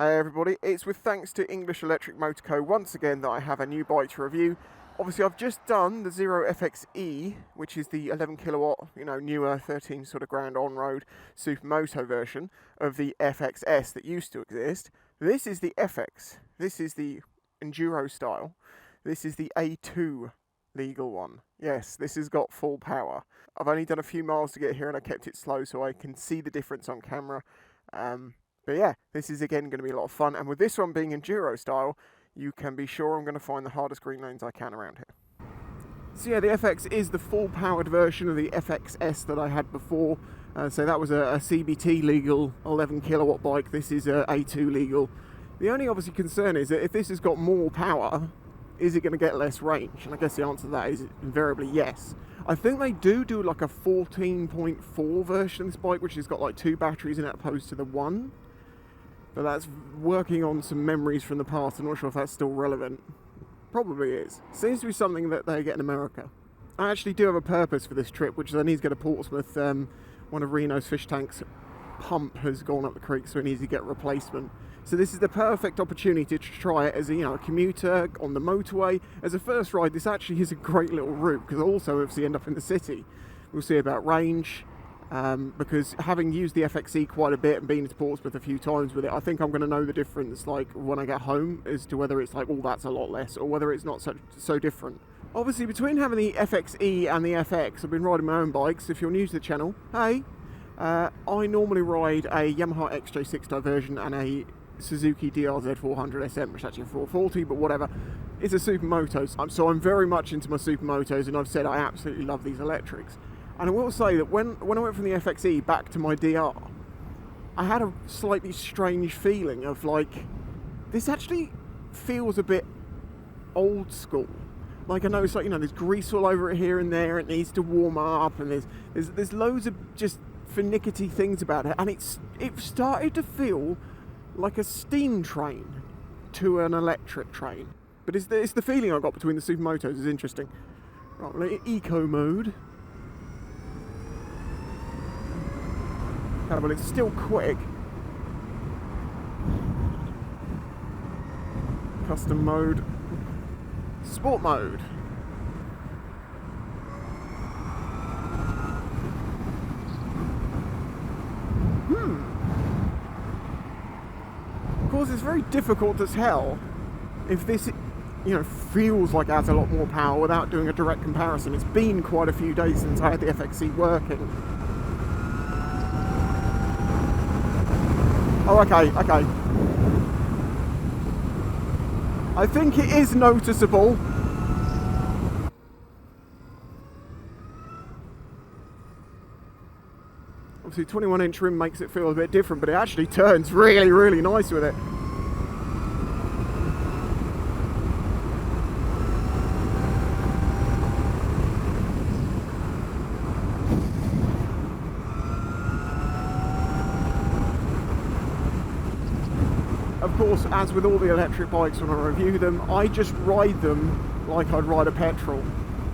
Hey everybody, it's with thanks to English Electric Motor Co once again that I have a new bike to review. Obviously I've just done the Zero FXE, which is the 11 kilowatt, newer 13 sort of grand on-road supermoto version of the FXS that used to exist. This is the FX, this is the Enduro style, this is the A2 legal one. Yes, this has got full power. I've only done a few miles to get here and I kept it slow so I can see the difference on camera. But yeah, this is again going to be a lot of fun, and with this one being Enduro style, you can be sure I'm going to find the hardest green lanes I can around here. So yeah, the FX is the full powered version of the FXS that I had before. So that was a CBT legal 11 kilowatt bike. This is a A2 legal. The only obviously concern is that if this has got more power, is it going to get less range? And I guess the answer to that is invariably yes. I think they do like a 14.4 version of this bike, which has got like 2 batteries in it opposed to the 1. But that's working on some memories from the past. I'm not sure if that's still relevant. Probably is. Seems to be something that they get in America. I actually do have a purpose for this trip, which is I need to go to Portsmouth. One of Reno's fish tanks pump has gone up the creek, so it needs to get a replacement. So this is the perfect opportunity to try it as a commuter on the motorway. As a first ride, this actually is a great little route, because also if we end up in the city, we'll see about range. Because having used the FXE quite a bit and been to Portsmouth a few times with it, I think I'm going to know the difference like when I get home as to whether it's like, oh, that's a lot less, or whether it's not so different. Obviously, between having the FXE and the FX, I've been riding my own bikes. If you're new to the channel, hey, I normally ride a Yamaha XJ6 Diversion and a Suzuki DRZ 400 SM, which is actually a 440, but whatever. It's a supermoto, so I'm very much into my supermotos, and I've said I absolutely love these electrics. And I will say that when I went from the FXE back to my DR, I had a slightly strange feeling of like, this actually feels a bit old school. Like I know it's like, there's grease all over it here and there, it needs to warm up, and there's loads of just finicky things about it, and it started to feel like a steam train to an electric train. But it's the feeling I got between the supermotos is interesting. Right, well, eco mode. Well, it's still quick. Custom mode. Sport mode. Of course, it's very difficult to tell if this, feels like it has a lot more power without doing a direct comparison. It's been quite a few days since I had the FXE working. Oh, okay. I think it is noticeable. Obviously, 21-inch rim makes it feel a bit different, but it actually turns really, really nice with it. Of course, as with all the electric bikes when I review them, I just ride them like I'd ride a petrol,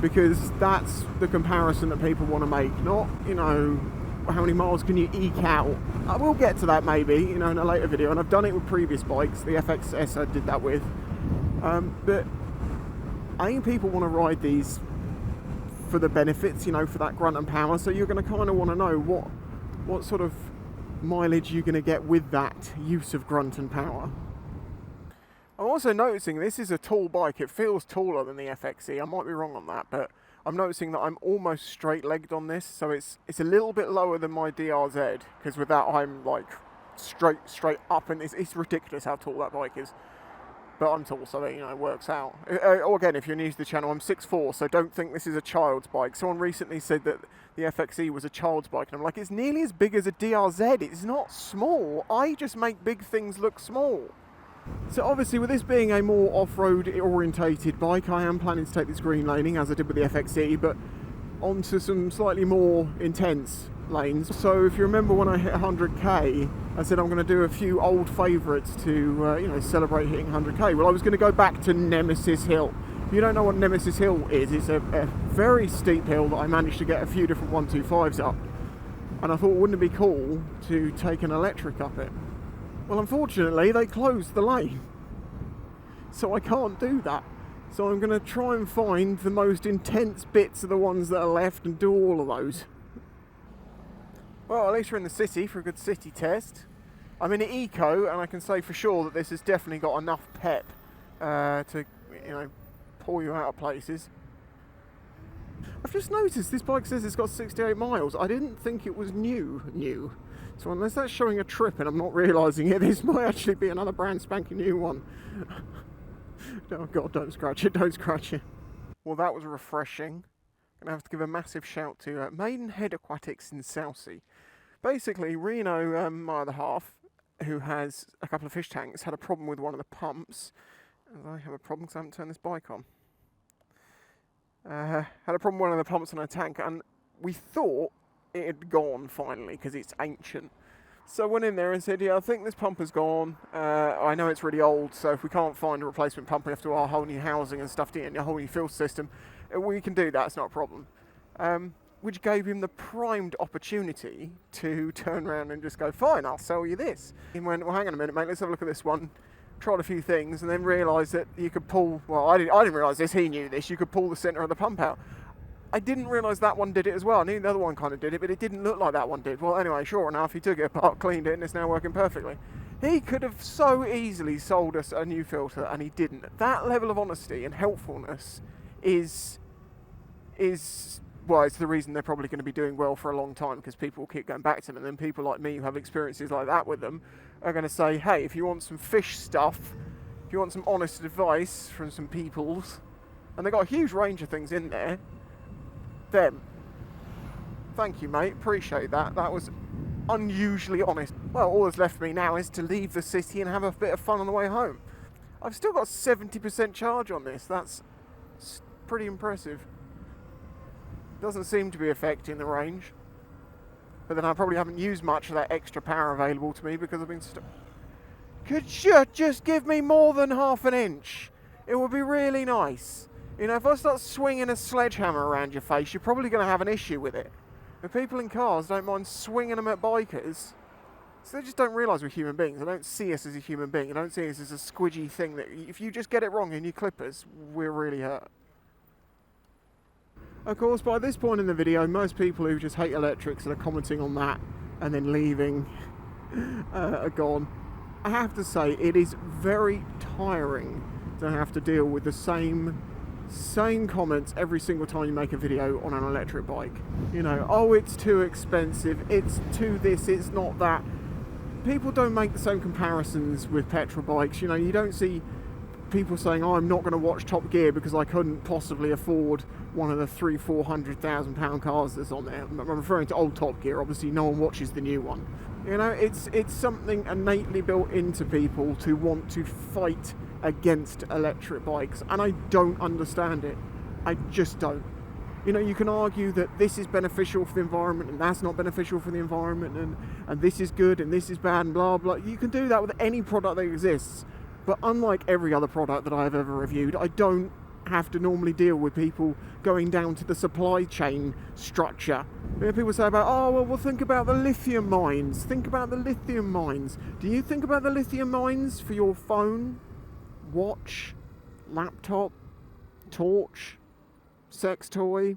because that's the comparison that people want to make, not, how many miles can you eke out. I will get to that maybe, in a later video, and I've done it with previous bikes. The FXS I did that with. But I think people want to ride these for the benefits, for that grunt and power, so you're going to kind of want to know what sort of mileage you're going to get with that use of grunt and power. I'm also noticing this is a tall bike. It feels taller than the FXE. I might be wrong on that, but I'm noticing that I'm almost straight-legged on this, so it's a little bit lower than my DRZ, because with that I'm like straight up, and it's ridiculous how tall that bike is. But I'm tall, so it works out. Again, if you're new to the channel, I'm 6'4", so don't think this is a child's bike. Someone recently said that the FXE was a child's bike, and I'm like, it's nearly as big as a DRZ. It's not small. I just make big things look small. So obviously, with this being a more off-road orientated bike, I am planning to take this green laning, as I did with the FXE, but onto some slightly more intense lanes. So if you remember when I hit 100k, I said I'm going to do a few old favourites to celebrate hitting 100k. Well, I was going to go back to Nemesis Hill. If you don't know what Nemesis Hill is, it's a very steep hill that I managed to get a few different 125s up, and I thought, wouldn't it be cool to take an electric up it? Well, unfortunately, they closed the lane, so I can't do that. So I'm going to try and find the most intense bits of the ones that are left and do all of those. Well, at least we're in the city for a good city test. I'm in an eco, and I can say for sure that this has definitely got enough pep to, you know, pull you out of places. I've just noticed this bike says it's got 68 miles. I didn't think it was new. So unless that's showing a trip and I'm not realising it, this might actually be another brand spanking new one. Oh God, don't scratch it. Well, that was refreshing. Gonna have to give a massive shout to Maidenhead Aquatics in Southsea. Basically, Reno, my other half, who has a couple of fish tanks, had a problem with one of the pumps. And I have a problem because I haven't turned this bike on. Had a problem with one of the pumps on a tank, and we thought it had gone finally because it's ancient. So I went in there and said, yeah, I think this pump has gone. I know it's really old, so if we can't find a replacement pump, we have to do our whole new housing and stuff in, a whole new filter system. We can do that, it's not a problem. Which gave him the primed opportunity to turn around and just go, fine, I'll sell you this. He went, well, hang on a minute, mate, let's have a look at this one. Tried a few things and then realised that you could pull, well, I didn't realise this, he knew this, you could pull the centre of the pump out. I didn't realise that one did it as well. I knew the other one kind of did it, but it didn't look like that one did. Well, anyway, sure enough, he took it apart, cleaned it, and it's now working perfectly. He could have so easily sold us a new filter, and he didn't. That level of honesty and helpfulness is well, it's the reason they're probably going to be doing well for a long time, because people will keep going back to them, and then people like me who have experiences like that with them are going to say, hey, if you want some fish stuff, if you want some honest advice from some peoples, and they've got a huge range of things in there, them. Thank you, mate, appreciate that. That was unusually honest. Well, all that's left for me now is to leave the city and have a bit of fun on the way home. I've still got 70% charge on this. That's pretty impressive. Doesn't seem to be affecting the range. But then I probably haven't used much of that extra power available to me because I've been stuck. Could you just give me more than half an inch? It would be really nice. You know, if I start swinging a sledgehammer around your face, you're probably going to have an issue with it. But people in cars don't mind swinging them at bikers. So they just don't realise we're human beings. They don't see us as a human being. They don't see us as a squidgy thing that if you just get it wrong and you clip us, we're really hurt. Of course, by this point in the video, most people who just hate electrics and are commenting on that and then leaving are gone. I have to say, it is very tiring to have to deal with the same comments every single time you make a video on an electric bike. You know, oh, it's too expensive, it's too this, it's not that. People don't make the same comparisons with petrol bikes. You know, you don't see people saying, oh, I'm not going to watch Top Gear because I couldn't possibly afford one of the £300,000-400,000 cars that's on there. I'm referring to old Top Gear, obviously no one watches the new one. You know, it's something innately built into people to want to fight against electric bikes, and I don't understand it. I just don't. You know, you can argue that this is beneficial for the environment and that's not beneficial for the environment, and this is good and this is bad and blah blah. You can do that with any product that exists, but unlike every other product that I've ever reviewed, I don't have to normally deal with people going down to the supply chain structure. You know, people say about, oh, well, think about the lithium mines. Think about the lithium mines. Do you think about the lithium mines for your phone, watch, laptop, torch, sex toy,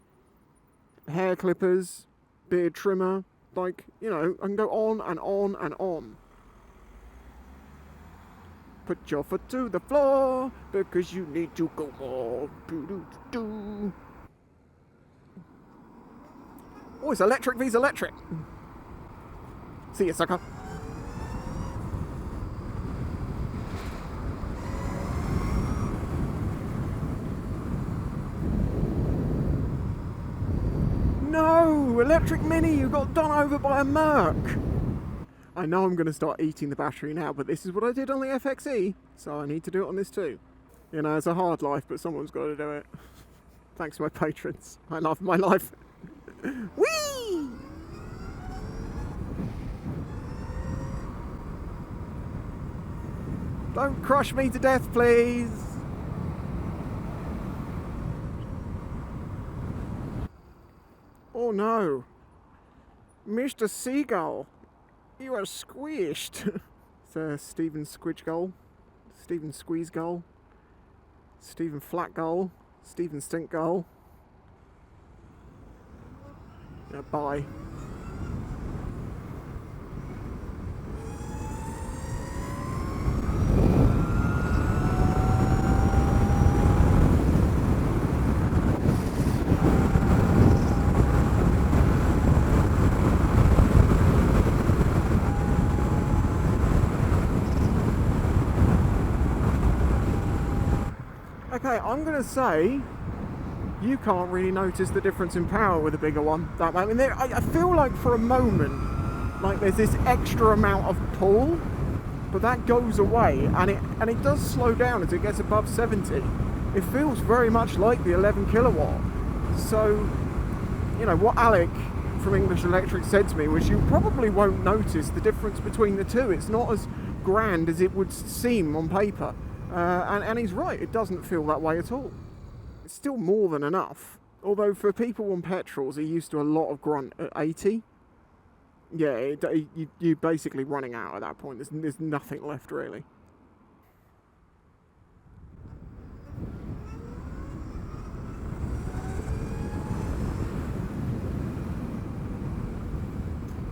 hair clippers, beard trimmer? Like, you know, I can go on and on and on. Put your foot to the floor because you need to go more. Oh, it's electric v's electric. See ya, sucker. No, electric Mini, you got done over by a Merc. I know I'm going to start eating the battery now, but this is what I did on the FXE, so I need to do it on this too. You know, it's a hard life, but someone's got to do it. Thanks to my patrons. I love my life. Whee! Don't crush me to death, please. Oh no. Mr. Seagull. You are squished. It's Stephen Squidge goal, Stephen Squeeze goal, Stephen Flat goal, Stephen Stink goal. Yeah, bye. Okay, I'm going to say you can't really notice the difference in power with a bigger one. I mean, I feel like for a moment, like there's this extra amount of pull, but that goes away, and it does slow down as it gets above 70. It feels very much like the 11 kilowatt. So, you know, what Alec from English Electric said to me was you probably won't notice the difference between the two. It's not as grand as it would seem on paper. And he's right, it doesn't feel that way at all. It's still more than enough. Although for people on petrols, are used to a lot of grunt at 80. Yeah, you're basically running out at that point. There's nothing left really.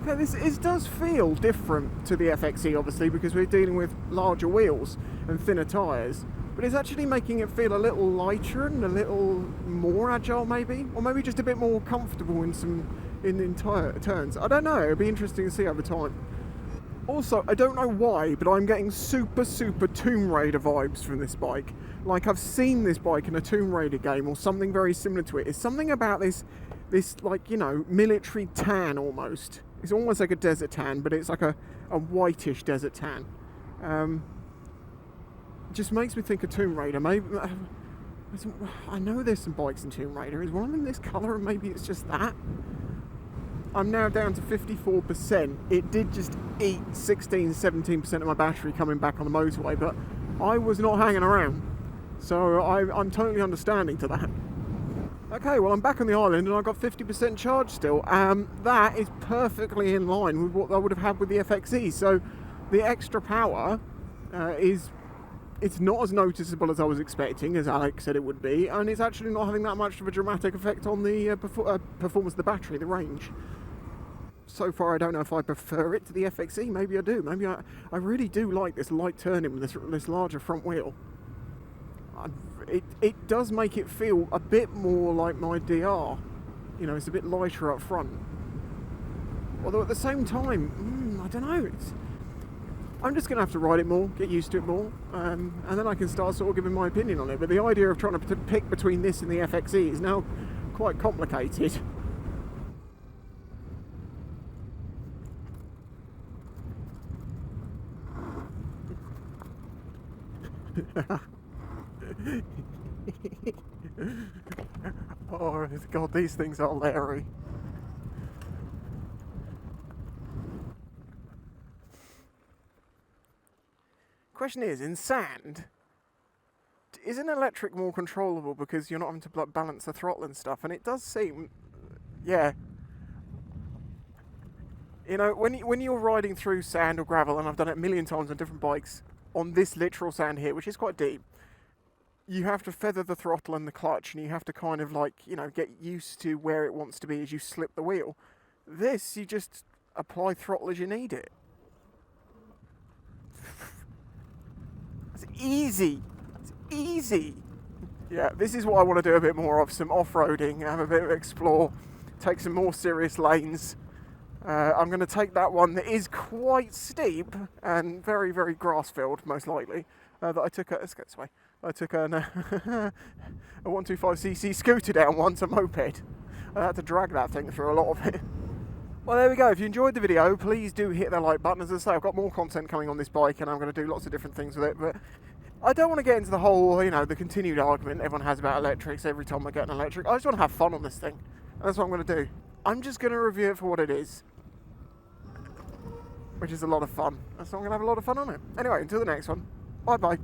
Okay, this does feel different to the FXE, obviously, because we're dealing with larger wheels and thinner tyres. But it's actually making it feel a little lighter and a little more agile, maybe, or maybe just a bit more comfortable in turns. I don't know. It'd be interesting to see over time. Also, I don't know why, but I'm getting super Tomb Raider vibes from this bike. Like I've seen this bike in a Tomb Raider game or something very similar to it. It's something about this like, you know, military tan almost. It's almost like a desert tan, but it's like a whitish desert tan. It just makes me think of Tomb Raider. Maybe I know there's some bikes in Tomb Raider. Is one of them this colour, and maybe it's just that? I'm now down to 54%. It did just eat 16-17% of my battery coming back on the motorway, but I was not hanging around. So I'm totally understanding to that. Okay, well I'm back on the island and I've got 50% charge still. That is perfectly in line with what I would have had with the FXE. So the extra power it's not as noticeable as I was expecting, as Alex said it would be, and it's actually not having that much of a dramatic effect on the performance of the battery, the range. So far I don't know if I prefer it to the FXE. Maybe I do. Maybe I really do like this light turning with this larger front wheel. It does make it feel a bit more like my DR. You know, it's a bit lighter up front. Although at the same time, I don't know. I'm just going to have to ride it more, get used to it more, and then I can start sort of giving my opinion on it. But the idea of trying to pick between this and the FXE is now quite complicated. Oh God, these things are Larry. Question is, in sand, isn't electric more controllable because you're not having to balance the throttle and stuff? And it does seem, yeah. You know, when you're riding through sand or gravel, and I've done it a million times on different bikes, on this literal sand here, which is quite deep, you have to feather the throttle and the clutch, and you have to kind of like, you know, get used to where it wants to be as you slip the wheel. This, you just apply throttle as you need it. It's easy. It's easy. Yeah, this is what I want to do a bit more of, some off-roading, have a bit of explore, take some more serious lanes. I'm going to take that one that is quite steep and very, very grass-filled, most likely, that I took let's get this way. I took a 125cc scooter down once, a moped. I had to drag that thing through a lot of it. Well, there we go. If you enjoyed the video, please do hit that like button. As I say, I've got more content coming on this bike, and I'm going to do lots of different things with it, but I don't want to get into the whole, you know, the continued argument everyone has about electrics every time I get an electric. I just want to have fun on this thing. That's what I'm going to do. I'm just going to review it for what it is, which is a lot of fun. So I'm going to have a lot of fun on it. Anyway, until the next one. Bye-bye.